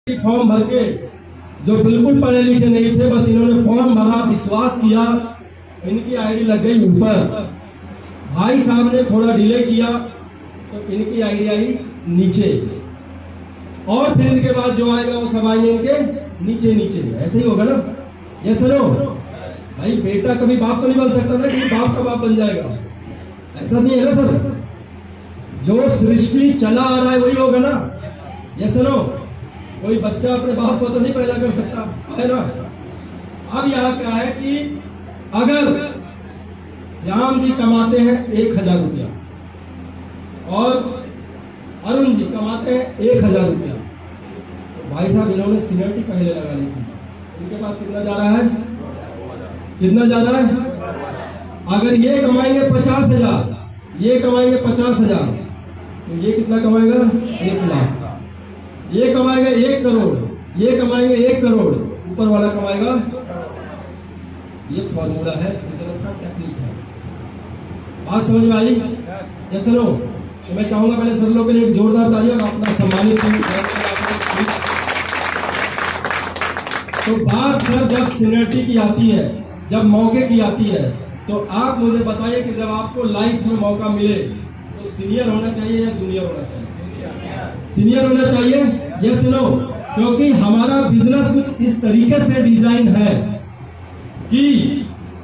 Form भर के जो बिल्कुल पढ़े लिखे नहीं थे, बस इन्होंने फॉर्म भरा, विश्वास किया, इनकी आईडी लग गई ऊपर। भाई साहब ने थोड़ा डिले किया तो इनकी आईडी आई नीचे, और फिर इनके बाद जो आएगा वो सब आएंगे इनके नीचे नीचे। ऐसे ही होगा ना? ये सुनो भाई, बेटा कभी बाप तो नहीं बन सकता ना कि बाप का बाप बन जाएगा, ऐसा नहीं है ना सर। जो सृष्टि चला आ रहा है वही होगा ना। ये सुनो, कोई बच्चा अपने बाप को तो नहीं पैदा कर सकता है ना। अब यहाँ क्या है कि अगर श्याम जी कमाते हैं 1000 रुपया और अरुण जी कमाते हैं 1000 रुपया, तो भाई साहब इन्होंने सीनियरिटी पहले लगा ली थी। इनके पास कितना जा रहा है? कितना जा रहा है? अगर ये कमाएंगे 50,000, ये कमाएंगे 50,000, तो ये कितना कमाएगा? 1 लाख। ये कमाएगा 1 करोड़, ये कमाएंगे 1 करोड़, ऊपर वाला कमाएगा। ये फॉर्मूला है, बिजनेस का टेक्निक है। बात समझ में आई? या सुनो, तो मैं चाहूंगा पहले सर लोगों के लिए एक जोरदार तालियां, अपना सम्मानित। तो बात सर जब सीनियरिटी की आती है, जब मौके की आती है, तो आप मुझे बताइए कि जब आपको लाइफ में मौका मिले तो सीनियर होना चाहिए या जूनियर होना चाहिए? सीनियर होना चाहिए। ये सुनो, क्योंकि हमारा बिजनेस कुछ इस तरीके से डिजाइन है कि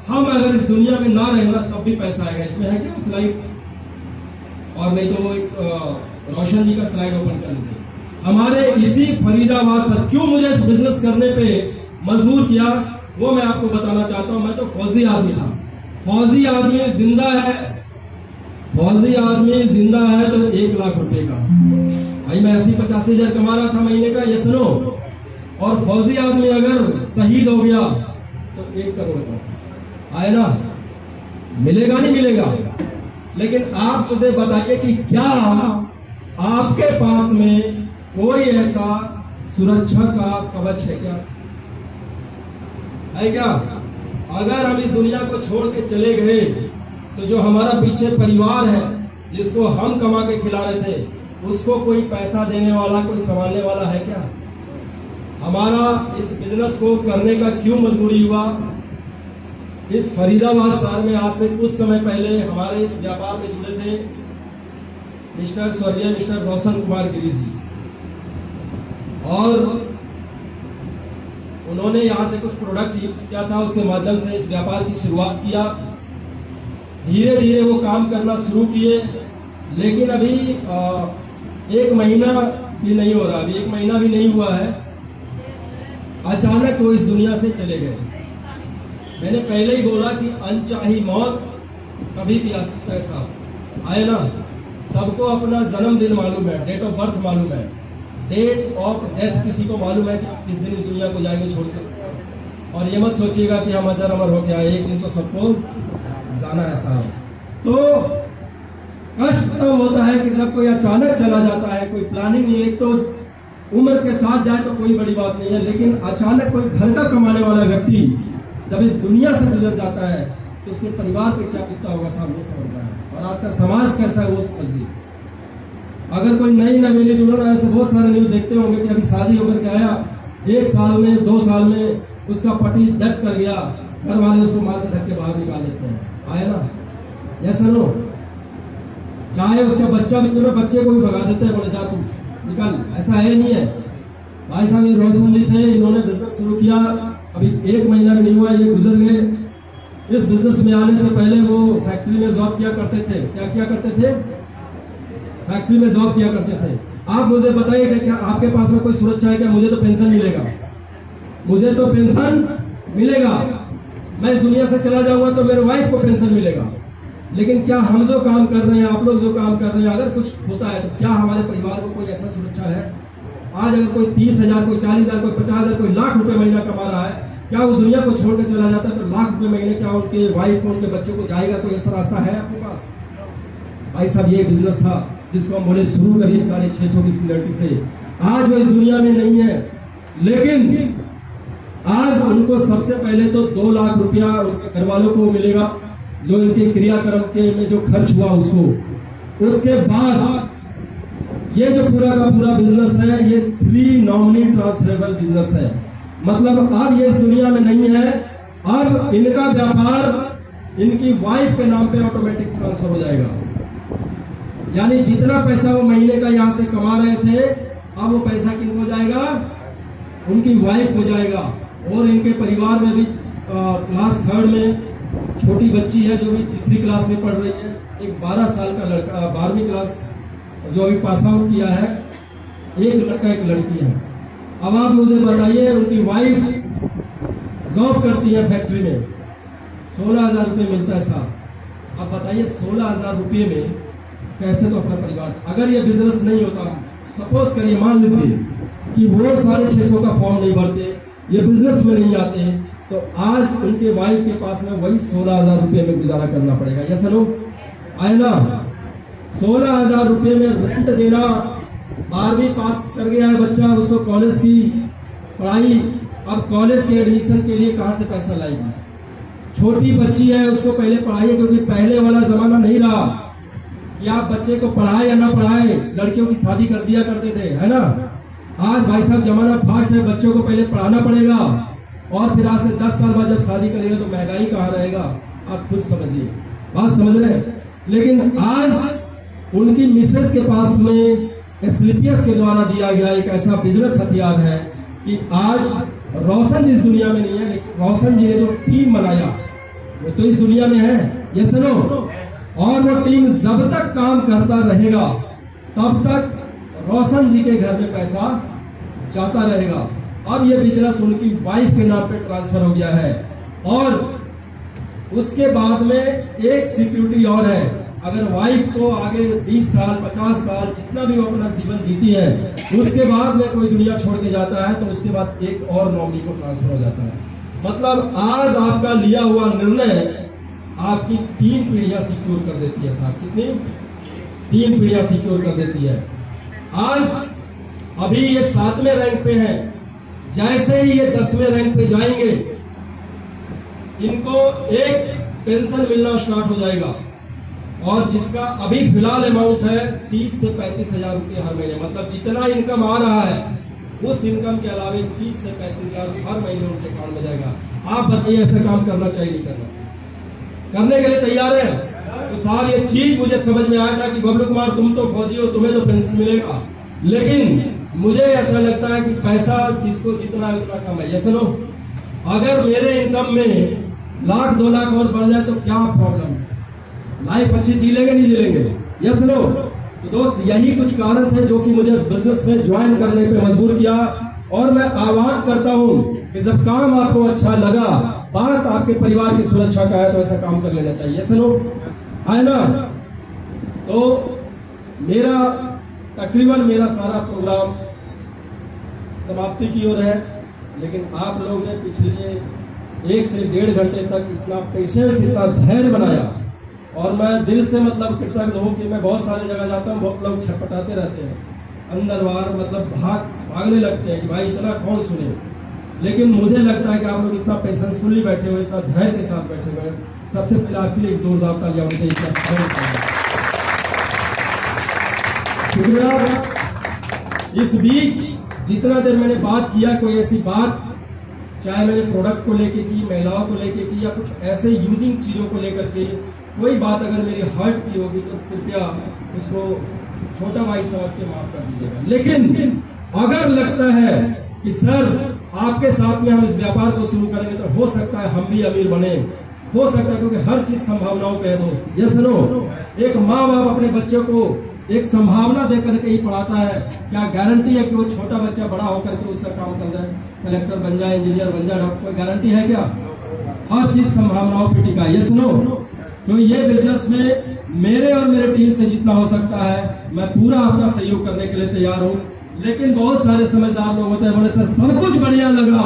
हम अगर इस दुनिया में ना रहना तब भी पैसा आएगा। इसमें है क्या स्लाइड? और नहीं तो वो रोशन जी का स्लाइड ओपन कर लीजिए। हमारे इसी फरीदाबाद सर क्यों मुझे इस बिजनेस करने पे मजबूर किया, वो मैं आपको बताना चाहता हूं। मैं तो फौजी आदमी था। फौजी आदमी जिंदा है, फौजी आदमी जिंदा है तो 1 लाख रुपए का भाई, मैं 80-85 हजार कमा रहा था महीने का। ये सुनो, और फौजी आदमी अगर शहीद हो गया तो 1 करोड़ का आए ना, मिलेगा नहीं मिलेगा। लेकिन आप मुझे बताइए कि क्या आपके पास में कोई ऐसा सुरक्षा का कवच है क्या? है क्या? अगर हम इस दुनिया को छोड़ के चले गए तो जो हमारा पीछे परिवार है, जिसको हम कमा के खिला रहे थे, उसको कोई पैसा देने वाला, कोई संभालने वाला है क्या? हमारा इस बिजनेस को करने का क्यों मजबूरी हुआ? इस फरीदाबाद शहर में आज से कुछ समय पहले हमारे इस व्यापार में जुड़े थे स्वर्गीय मिस्टर रोशन कुमार गिरी जी, और उन्होंने यहाँ से कुछ प्रोडक्ट यूज किया था, उसके माध्यम से इस व्यापार की शुरुआत किया। धीरे धीरे वो काम करना शुरू किए, लेकिन अभी 1 महीना भी नहीं हो रहा, अभी 1 महीना भी नहीं हुआ है, अचानक वो इस दुनिया से चले गए। मैंने पहले ही बोला कि अनचाही मौत कभी भी आ सकता है साहब, आए ना। सबको अपना जन्मदिन मालूम है, डेट ऑफ बर्थ मालूम है, डेट ऑफ डेथ किसी को मालूम है कि किस दिन इस दुनिया को जाएंगे छोड़कर। और ये मत सोचिएगा कि हम अजर अमर हो गया, एक दिन तो सबको जाना है साहब। तो कष्ट तब होता है कि जब कोई अचानक चला जाता है, कोई प्लानिंग नहीं है। एक तो उम्र के साथ जाए तो कोई बड़ी बात नहीं है, लेकिन अचानक कोई घर का कमाने वाला व्यक्ति जब इस दुनिया से गुजर जाता है तो उसके परिवार पे क्या बीतता होगा साहब, वो समझता है। और आज का समाज कैसा है वो समझिए। अगर कोई नई नवेली दुल्हन, ऐसे बहुत सारे न्यूज देखते होंगे कि अभी शादी होकर के आया, 1 साल में 2 साल में उसका पति डेथ कर गया, घर वाले उसको मार के धक्के के बाहर निकाल देते हैं, आए ना। या सुनो, चाहे उसका बच्चा भी, तो बच्चे को भी भगा देते हैं, बोले जा तू निकल, ऐसा है नहीं है भाई साहब। ये रोशन जी थे, इन्होंने बिजनेस शुरू किया, अभी 1 महीना भी नहीं हुआ, ये गुजर गए। इस बिजनेस में आने से पहले वो फैक्ट्री में जॉब किया करते थे। क्या किया करते थे? फैक्ट्री में जॉब किया करते थे। आप मुझे बताइए कि क्या आपके पास में कोई सुरक्षा है क्या? मुझे तो पेंशन मिलेगा, मुझे तो पेंशन मिलेगा। मैं इस दुनिया से चला जाऊंगा तो मेरे वाइफ को पेंशन मिलेगा। लेकिन क्या हम जो काम कर रहे हैं, आप लोग जो काम कर रहे हैं, अगर कुछ होता है तो क्या हमारे परिवार को कोई ऐसा सुरक्षा है? आज अगर कोई 30,000, कोई 40,000, कोई 50,000, कोई लाख रुपए महीना कमा रहा है, क्या वो दुनिया को छोड़कर चला जाता है तो लाख रुपए महीने क्या उनके वाइफ को, उनके बच्चों को जाएगा? कोई ऐसा रास्ता है आपके पास? भाई साहब, ये बिजनेस था जिसको हम बोले शुरू करिए 650 की सीनियरिटी से। आज वो इस दुनिया में नहीं है, लेकिन आज उनको सबसे पहले तो 2 लाख रुपया उनके घर वालों को मिलेगा, जो इनके क्रियाक्रम के में जो खर्च हुआ उसको। उसके बाद ये जो पूरा का पूरा बिजनेस है ये 3 नॉमिनी ट्रांसफरेबल बिजनेस है। मतलब अब ये इस दुनिया में नहीं है, अब इनका व्यापार इनकी वाइफ के नाम पे ऑटोमेटिक ट्रांसफर हो जाएगा। यानी जितना पैसा वो महीने का यहाँ से कमा रहे थे, अब वो पैसा किनको जाएगा, उनकी वाइफ को जाएगा। और इनके परिवार में भी क्लास 3 में छोटी बच्ची है जो भी 3री क्लास में पढ़ रही है, एक 12 साल का लड़का 12वीं क्लास जो अभी पास आउट किया है, एक लड़का एक लड़की है। अब आप मुझे बताइए, उनकी वाइफ जॉब करती है फैक्ट्री में, 16,000 रुपये मिलता है साहब। अब बताइए 16,000 रुपये में कैसे तो अपना परिवार, अगर ये बिजनेस नहीं होता, सपोज करिए मान लीजिए कि वो 650 का फॉर्म नहीं भरते, ये बिजनेस में नहीं आते, तो आज उनके वाइफ के पास में वही 16,000 रुपये में गुजारा करना पड़ेगा। ये सर आए ना, 16,000 रुपये में रेंट देना, 12वीं पास कर गया है बच्चा, उसको कॉलेज की पढ़ाई, अब कॉलेज के एडमिशन के लिए कहाँ से पैसा लाएगी। छोटी बच्ची है, उसको पहले पढ़ाइए, क्योंकि पहले वाला जमाना नहीं रहा कि आप बच्चे को पढ़ाए या ना पढ़ाए, लड़कियों की शादी कर दिया करते थे, है ना। आज भाई साहब जमाना फास्ट है, बच्चों को पहले पढ़ाना पड़ेगा, और फिर आज से 10 साल बाद जब शादी करेंगे तो महंगाई कहाँ रहेगा, आप खुद समझिए, बात समझ रहे हैं। लेकिन आज उनकी मिसेस के पास में एसलीपियस के द्वारा दिया गया एक ऐसा बिजनेस हथियार है कि आज रोशन जी इस दुनिया में नहीं है, लेकिन रोशन जी ने जो टीम बनाया वो तो इस दुनिया में है, ये सुनो। और वो टीम जब तक काम करता रहेगा तब तक रोशन जी के घर में पैसा जाता रहेगा। अब ये बिजनेस उनकी वाइफ के नाम पे ट्रांसफर हो गया है। और उसके बाद में एक सिक्योरिटी और है, अगर वाइफ को आगे 20 साल 50 साल जितना भी वो अपना जीवन जीती है, उसके बाद में कोई दुनिया छोड़ के जाता है, तो उसके बाद एक और नॉमिनी को ट्रांसफर हो जाता है। मतलब आज आपका लिया हुआ निर्णय आपकी 3 पीढ़ियां सिक्योर कर देती है साहब। कितनी? 3 पीढ़ियां सिक्योर कर देती है। आज अभी ये 7वें रैंक पे है, जैसे ही ये 10वें रैंक पे जाएंगे, इनको एक पेंशन मिलना स्टार्ट हो जाएगा, और जिसका अभी फिलहाल अमाउंट है 30 से 35 हजार रुपये हर महीने। मतलब जितना इनकम आ रहा है उस इनकम के अलावे 30 से 35 हजार हर महीने उनके अकाउंट में जाएगा। आप बताइए ऐसा काम करना चाहिए नहीं करना? करने के लिए तैयार है? तो साहब ये चीज मुझे समझ में आया था कि बबलू कुमार तुम तो फौजी हो, तुम्हें तो पेंशन मिलेगा, लेकिन मुझे ऐसा लगता है कि पैसा जिसको जितना है उतना कम है। ये सुनो, अगर मेरे इनकम में लाख 2 लाख और बढ़ जाए तो क्या प्रॉब्लम है, लाइफ अच्छी जी लेंगे नहीं जी लेंगे? Yes no. तो दोस्त यही कुछ कारण थे जो कि मुझे इस बिजनेस में ज्वाइन करने पे मजबूर किया। और मैं आह्वान करता हूं कि जब काम आपको अच्छा लगा, बात आपके परिवार की सुरक्षा का है, तो ऐसा काम कर लेना चाहिए। यस नो, है ना। तो तकरीबन मेरा सारा प्रोग्राम समाप्ति की ओर है, लेकिन आप लोग ने पिछले 1 से 1.5 घंटे तक इतना पेशेंस, इतना धैर्य बनाया, और मैं दिल से मतलब कृतज्ञ हूँ कि मैं बहुत सारी जगह जाता हूँ, बहुत लोग छटपटाते रहते हैं, अंदर बाहर मतलब भागने लगते हैं कि भाई इतना कौन सुने। लेकिन मुझे लगता है कि आप लोग इतना पेशेंसफुली बैठे हुए, इतना धैर्य के साथ बैठे हुए, सबसे पहले आपके लिए एक जोरदार तालियां होनी चाहिए। शुक्रिया। इस बीच जितना देर मैंने बात किया, कोई ऐसी बात चाहे मैंने प्रोडक्ट को लेके की, महिलाओं को लेके की, या कुछ ऐसे यूजिंग चीजों को लेकर के कोई बात अगर मेरी हर्ट की होगी तो कृपया उसको छोटा भाई समझ के माफ कर दीजिएगा। लेकिन अगर लगता है कि सर आपके साथ में हम इस व्यापार को शुरू करेंगे तो हो सकता है हम भी अमीर बने, हो सकता है, क्योंकि हर चीज संभावनाओं पे है दोस्त। ये सुनो, एक माँ बाप अपने बच्चों को एक संभावना देकर के ही पढ़ाता है, क्या गारंटी है कि वो छोटा बच्चा बड़ा होकर के उसका काम कर जाए, कलेक्टर बन जाए, इंजीनियर बन जाए, डॉक्टर? कोई गारंटी है क्या? हर चीज संभावनाओं पे टिका है। ये सुनो, तो ये बिजनेस में मेरे और मेरे टीम से जितना हो सकता है मैं पूरा अपना सहयोग करने के लिए तैयार हूँ। लेकिन बहुत सारे समझदार लोग होते हैं, बोले सर सब कुछ बढ़िया लगा,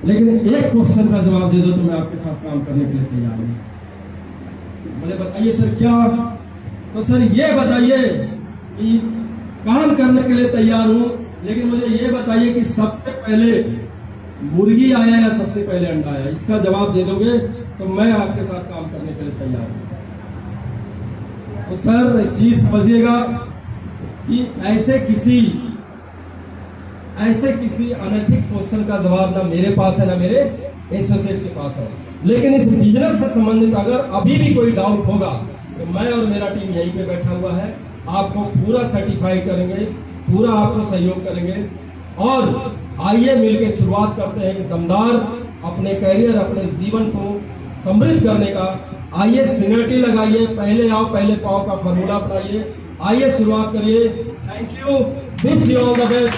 लेकिन एक क्वेश्चन का जवाब दे दो तो मैं आपके साथ काम करने के लिए तैयार हूँ। बोले बताइए सर क्या? तो सर ये बताइए कि काम करने के लिए तैयार हूँ, लेकिन मुझे ये बताइए कि सबसे पहले मुर्गी आया या सबसे पहले अंडा आया? इसका जवाब दे दोगे तो मैं आपके साथ काम करने के लिए तैयार हूं। तो सर एक चीज समझिएगा, कि ऐसे किसी अनैतिक क्वेश्चन का जवाब ना मेरे पास है ना मेरे एसोसिएट के पास है। लेकिन इस बिजनेस से संबंधित अगर अभी भी कोई डाउट होगा तो मैं और मेरा टीम यहीं पे बैठा हुआ है, आपको पूरा सर्टिफाई करेंगे, पूरा आपको सहयोग करेंगे। और आइए मिलकर शुरुआत करते हैं कि दमदार अपने कैरियर, अपने जीवन को समृद्ध करने का। आइए सिनर्जी लगाइए, पहले आओ पहले पाओ का फॉर्मूला अपनाइए, आइए शुरुआत करिए। Thank you, wish you all the best.